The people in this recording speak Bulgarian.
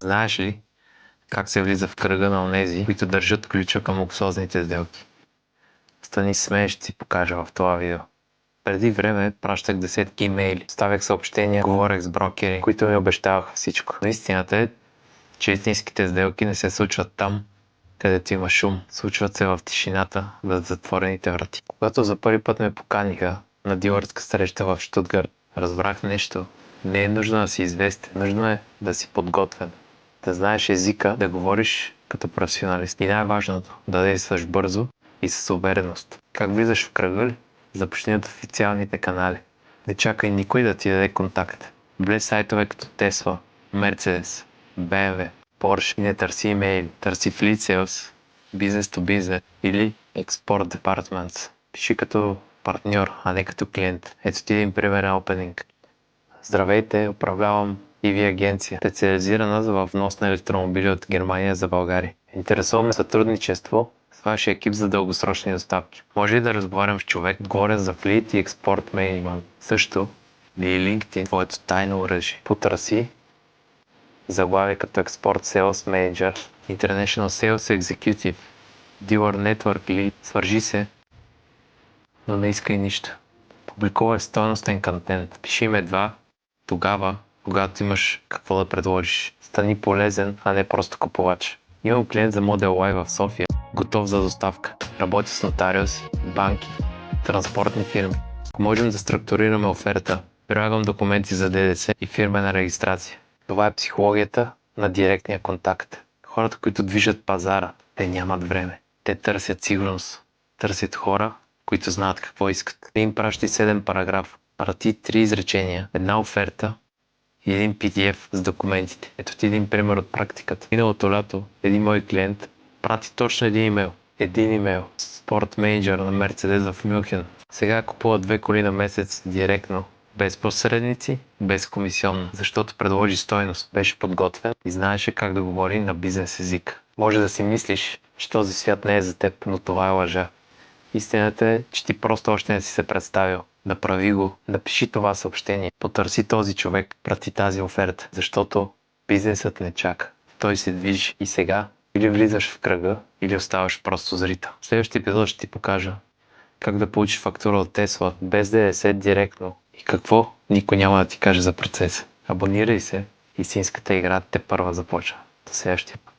Знаеш ли как се влиза в кръга на онези, които държат ключа към луксозните сделки? Стани смееш, ще си покажа в това видео. Преди време пращах десетки имейли, ставях съобщения, говорех с брокери, които ми обещаваха всичко. Но истината е, че истинските сделки не се случват там, където има шум. Случват се в тишината, зад затворените врати. Когато за първи път ме поканиха на дилърска среща в Щутгарт, разбрах нещо. Не е нужно да си известен, нужно е да си подготвен. Да знаеш езика, да говориш като професионалист. И най-важното, да действаш бързо и с увереност. Как влизаш в кръга ли? Започни от официалните канали. Не чакай никой да ти даде контакт. Влез сайтове като Tesla, Mercedes, BMW, Porsche и не търси имейли. Търси в Lead Sales, Business to Business или Export Departments. Пиши като партньор, а не като клиент. Ето ти един примерен опенинг. Здравейте, управлявам EV агенция, специализирана в внос на електромобили от Германия за България. Интересуваме сътрудничество с вашия екип за дългосрочни доставки. Може ли да разговарям с човек, отговорен за флит и експорт менеджмент? Също ли LinkedIn, твоето тайно оръжие? Потърси заглавие като Export Sales Manager, International Sales Executive, Dealer Network или свържи се, но не искай нищо. Публикувай стойностен контент. Пиши ме едва тогава, когато имаш какво да предложиш. Стани полезен, а не просто купувач. Имам клиент за Model Y в София, готов за доставка. Работи с нотариуси, банки, транспортни фирми. Ако можем да структурираме оферта, прилагам документи за ДДС и фирмена регистрация. Това е психологията на директния контакт. Хората, които движат пазара, те нямат време. Те търсят сигурност. Търсят хора, които знаят какво искат. Ти им пращи 7 параграфа. Прати 3 изречения, една оферта и един PDF с документите. Ето ти един пример от практиката. Миналото лято един мой клиент прати точно един имейл. Един имейл. Спорт менеджер на Мерцедес в Мюнхен. Сега купува 2 коли на месец директно. Без посредници, без комисионна. Защото предложи стойност. Беше подготвен и знаеше как да говори на бизнес език. Може да си мислиш, че този свят не е за теб, но това е лъжа. Истината е, че ти просто още не си се представил. Направи го, напиши това съобщение, потърси този човек, прати тази оферта, защото бизнесът не чака. Той се движи и сега или влизаш в кръга, или оставаш просто зрител. В следващия епизод ще ти покажа как да получиш фактура от Tesla без ДДС директно и какво никой няма да ти каже за процеса. Абонирай се, истинската игра те първа започва. До следващия път.